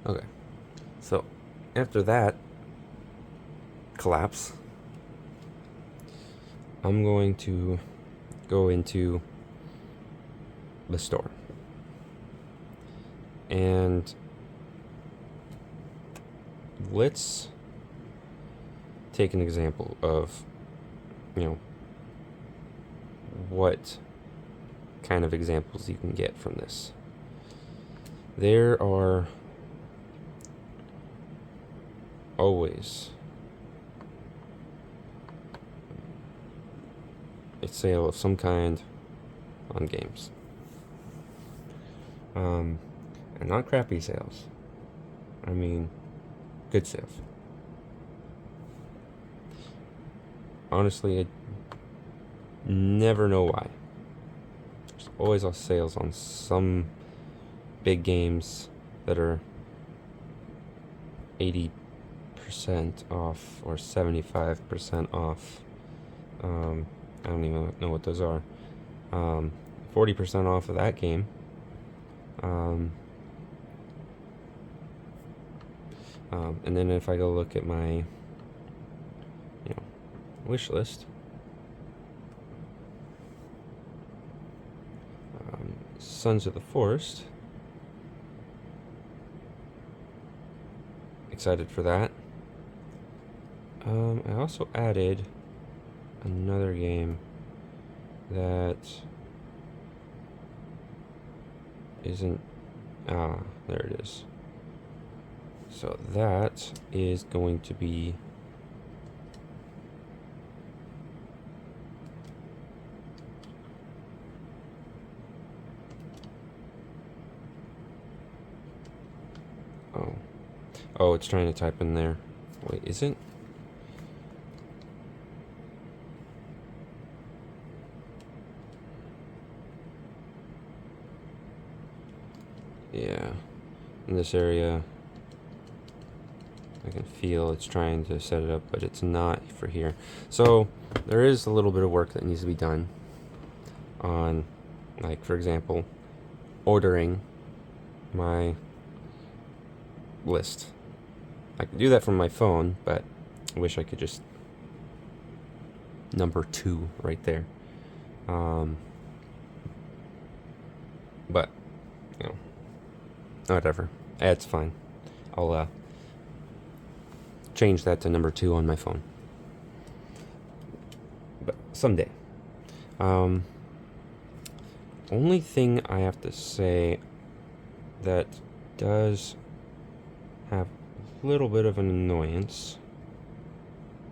Okay, so after that collapse, I'm going to go into the store. And let's take an example of, you know, what kind of examples you can get from this. There are always a sale of some kind on games. And not crappy sales. I mean, good sales. Honestly, I never know why. There's always sales on some big games that are 80% off or 75% off. I don't even know what those are. 40% off of that game. And then if I go look at my, wish list, Sons of the Forest. Excited for that. I also added another game that isn't. There it is. So that is going to be oh, it's trying to type in there. Wait, isn't? Yeah, in this area I can feel it's trying to set it up, but it's not for here. So there is a little bit of work that needs to be done on, like, for example, ordering my list. I can do that from my phone, but I wish I could just number 2 right there. But, whatever. It's fine. I'll change that to number 2 on my phone. But someday. Only thing I have to say that does have a little bit of an annoyance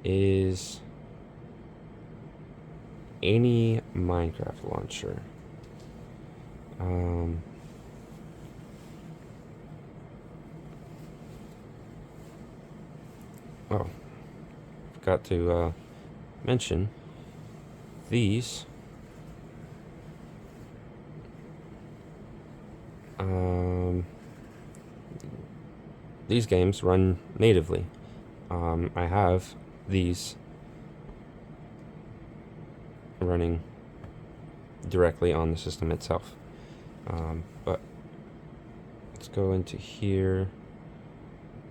is any Minecraft launcher. Forgot to mention these. These games run natively. I have these running directly on the system itself. But let's go into here.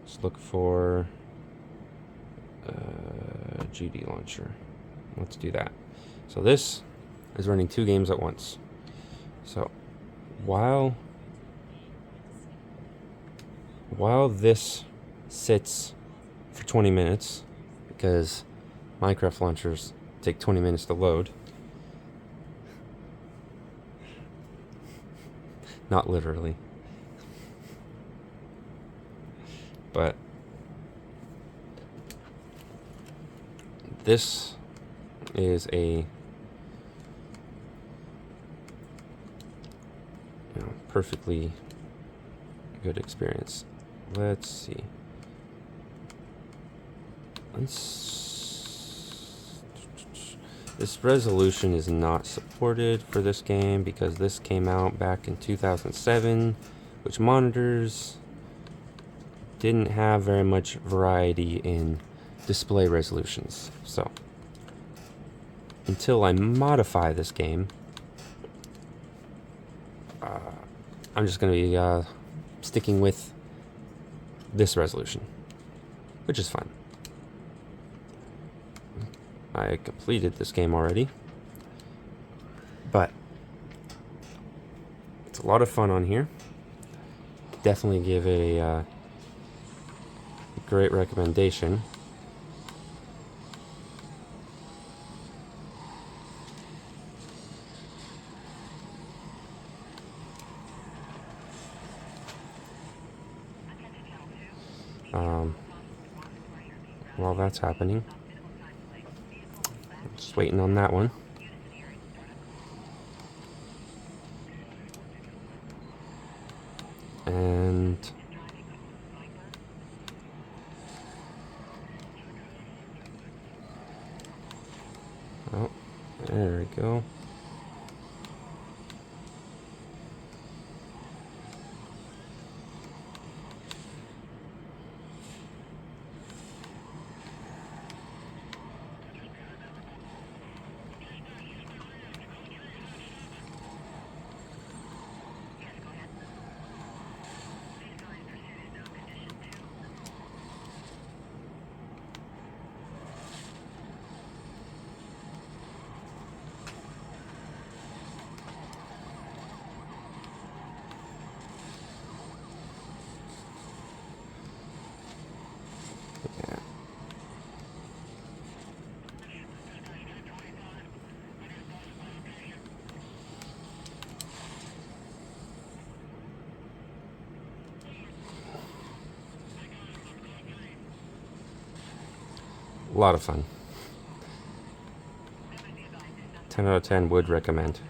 Let's look for GD launcher. Let's do that. So this is running 2 games at once. So while this sits for 20 minutes, because Minecraft launchers take 20 minutes to load, not literally, but this is a perfectly good experience. Let's see. This resolution is not supported for this game because this came out back in 2007, which monitors didn't have very much variety in display resolutions. So until I modify this game, I'm just going to be sticking with this resolution, which is fine. I completed this game already, but it's a lot of fun on here. Definitely give it a great recommendation. While that's happening, just waiting on that one. And oh, there we go. A lot of fun. 10 out of 10 would recommend.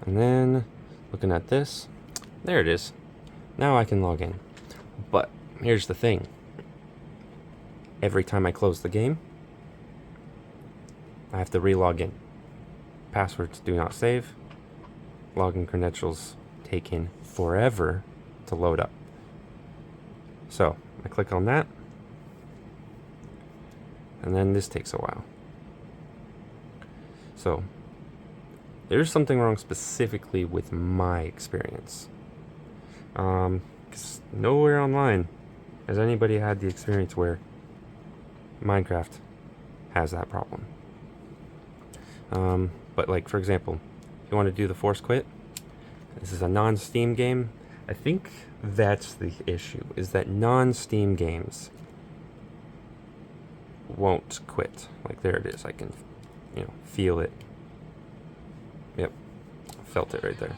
And then, looking at this, there it is. Now I can log in. But here's the thing. Every time I close the game, I have to re-log in. Passwords do not save. Login credentials taking forever to load up. So I click on that, and then this takes a while. So there's something wrong specifically with my experience. 'Cause nowhere online has anybody had the experience where Minecraft has that problem. But like, for example, if you want to do the force quit, this is a non-Steam game. I think that's the issue, is that non-Steam games won't quit. Like, there it is. I can, feel it. Yep, felt it right there.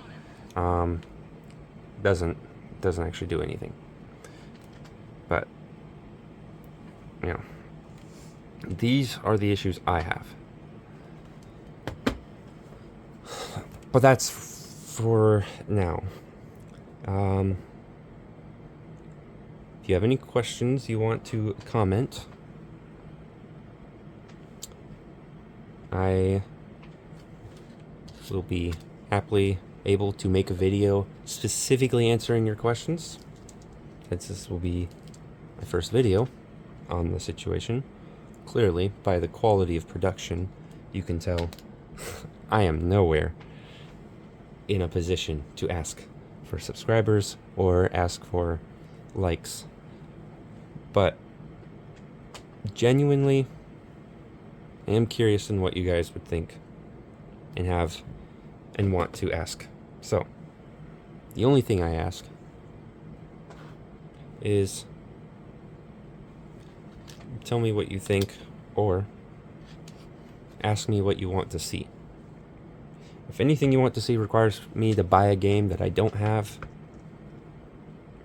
Doesn't actually do anything. But these are the issues I have. But that's for now. If you have any questions you want to comment, I will be happily able to make a video specifically answering your questions, since this will be my first video on the situation. Clearly, by the quality of production, you can tell I am nowhere in a position to ask for subscribers or ask for likes. But genuinely, I am curious in what you guys would think and have and want to ask. So, the only thing I ask is tell me what you think, or ask me what you want to see. If anything you want to see requires me to buy a game that I don't have,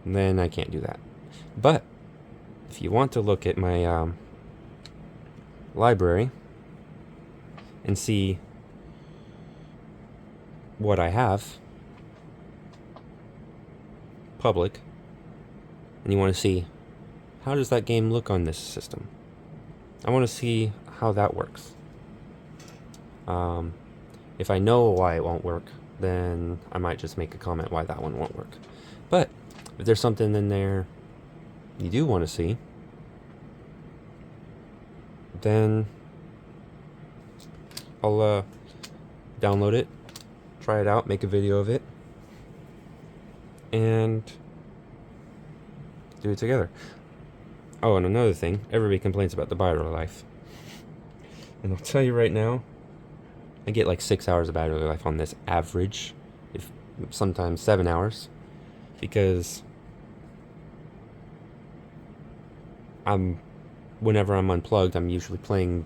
then I can't do that. But if you want to look at my library and see what I have public, and you want to see how does that game look on this system, I want to see how that works. If I know why it won't work, then I might just make a comment why that one won't work. But if there's something in there you do want to see, then I'll download it, try it out, make a video of it, and do it together. Oh, and another thing, everybody complains about the battery life. And I'll tell you right now, I get like 6 hours of battery life on this average, if sometimes 7 hours, because whenever I'm unplugged, I'm usually playing,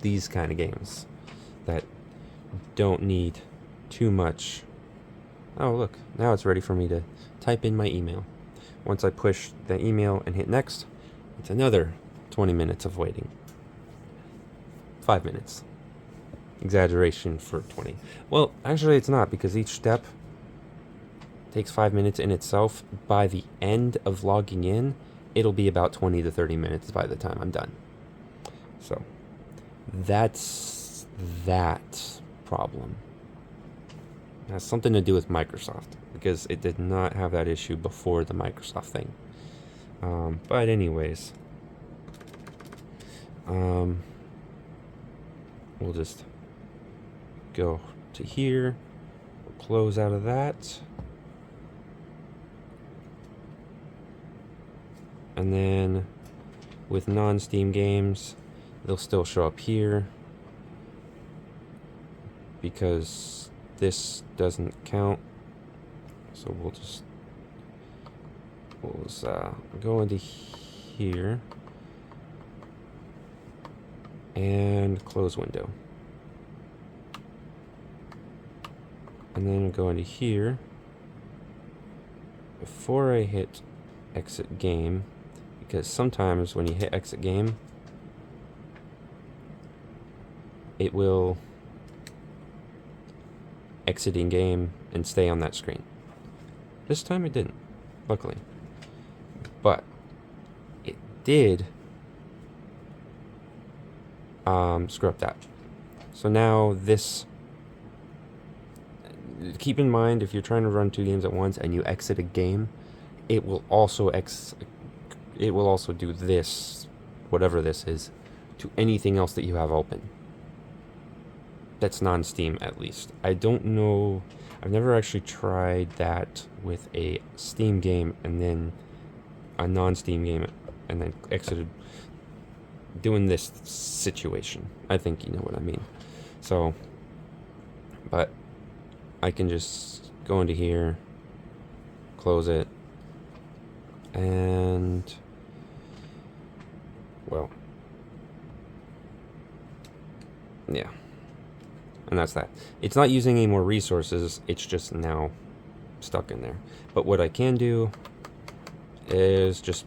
these kind of games that don't need too much. Oh, look, now it's ready for me to type in my email. Once I push the email and hit next, it's another 20 minutes of waiting. 5 minutes. Exaggeration for 20. Well, actually it's not, because each step takes 5 minutes in itself. By the end of logging in, it'll be about 20 to 30 minutes by the time I'm done. So, that's that problem. It has something to do with Microsoft, because it did not have that issue before the Microsoft thing. But anyways, we'll just go to here, we'll close out of that, and then with non-Steam games, they'll still show up here because this doesn't count. So we'll go into here and close window, and then go into here before I hit exit game, because sometimes when you hit exit game, it will exit in game and stay on that screen. This time it didn't, luckily, but it did screw up that. So now this, keep in mind, if you're trying to run 2 games at once and you exit a game, it will also do this, whatever this is, to anything else that you have open. That's non-Steam, at least. I don't know, I've never actually tried that with a Steam game and then a non-Steam game and then exited, doing this situation. I think you know what I mean. So, but I can just go into here, close it, and, well, yeah. And that's that. It's not using any more resources, it's just now stuck in there. But what I can do is just,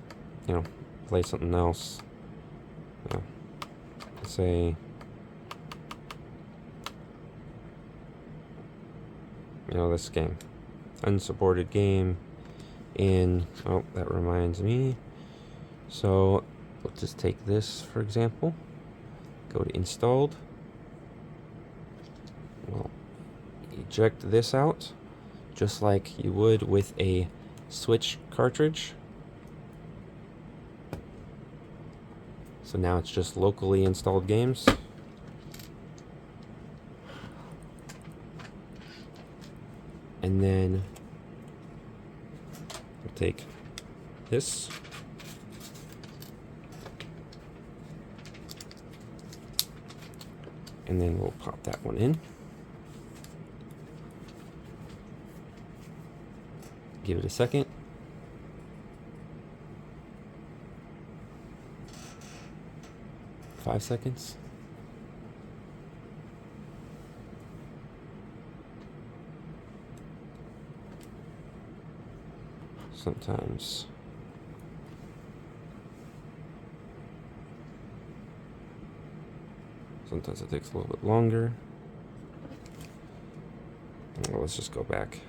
play something else. Say, this game. Unsupported game in, oh, that reminds me. So, let's just take this, for example. Go to installed. We'll eject this out, just like you would with a Switch cartridge. So now it's just locally installed games. And then we'll take this. And then we'll pop that one in. Give it a second. Five seconds. Sometimes it takes a little bit longer. Well, let's just go back.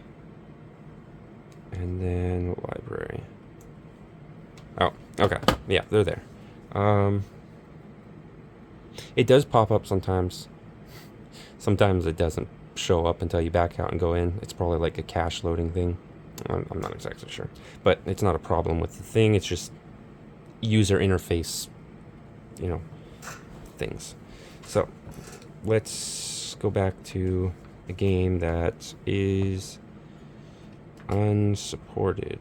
And then library. Oh, okay. Yeah, they're there. It does pop up sometimes. Sometimes it doesn't show up until you back out and go in. It's probably like a cache loading thing. I'm not exactly sure. But it's not a problem with the thing. It's just user interface, things. So let's go back to a game that is unsupported.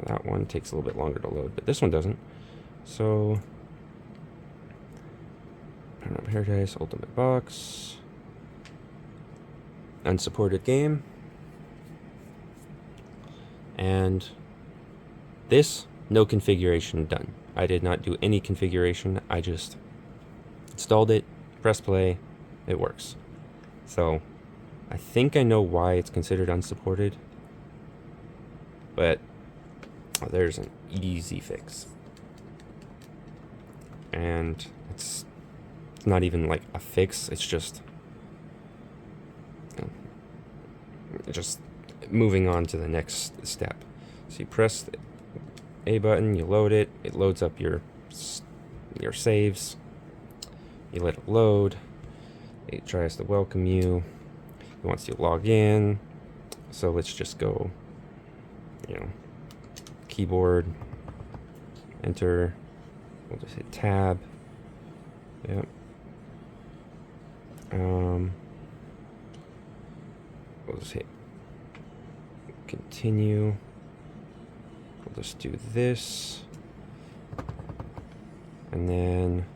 That one takes a little bit longer to load, but this one doesn't. So, Burnout Paradise Ultimate Box, unsupported game, and this, no configuration done. I did not do any configuration. I just installed it, press play, it works. So, I think I know why it's considered unsupported, but there's an easy fix. And it's not even like a fix, it's just moving on to the next step. So you press the A button, you load it, it loads up your saves, you let it load, it tries to welcome you, it wants you to log in, so let's just go, keyboard, enter, we'll just hit tab, yep, we'll just hit continue, we'll just do this, and then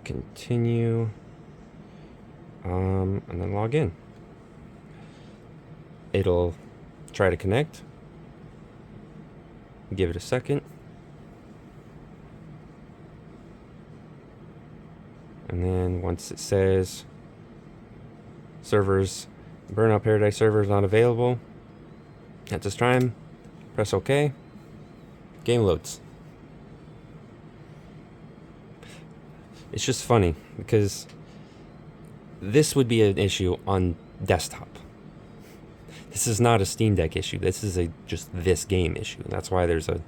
continue, and then log in. It'll try to connect, give it a second, and then once it says Burnout Paradise server is not available at this time, press OK, game loads. It's just funny because this would be an issue on desktop. This is not a Steam Deck issue. This is just this game issue. That's why there's a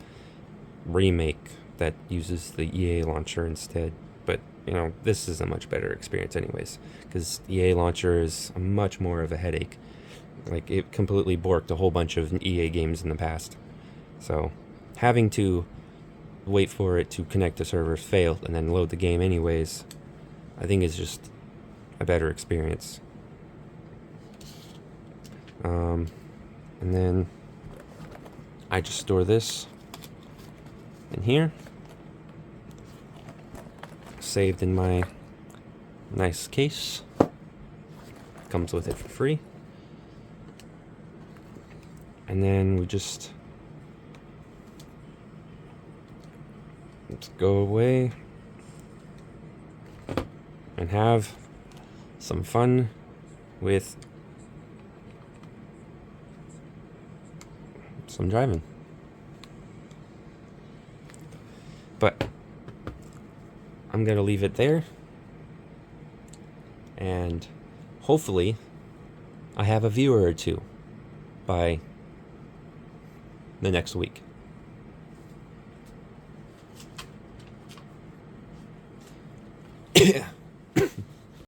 remake that uses the EA launcher instead. But, this is a much better experience anyways, because EA launcher is much more of a headache. Like, it completely borked a whole bunch of EA games in the past. So, having to wait for it to connect to servers failed and then load the game anyways, I think is just a better experience. And then I just store this in here, saved in my nice case, comes with it for free, and then we just let's go away and have some fun with some driving. But I'm gonna leave it there, and hopefully I have a viewer or two by the next week.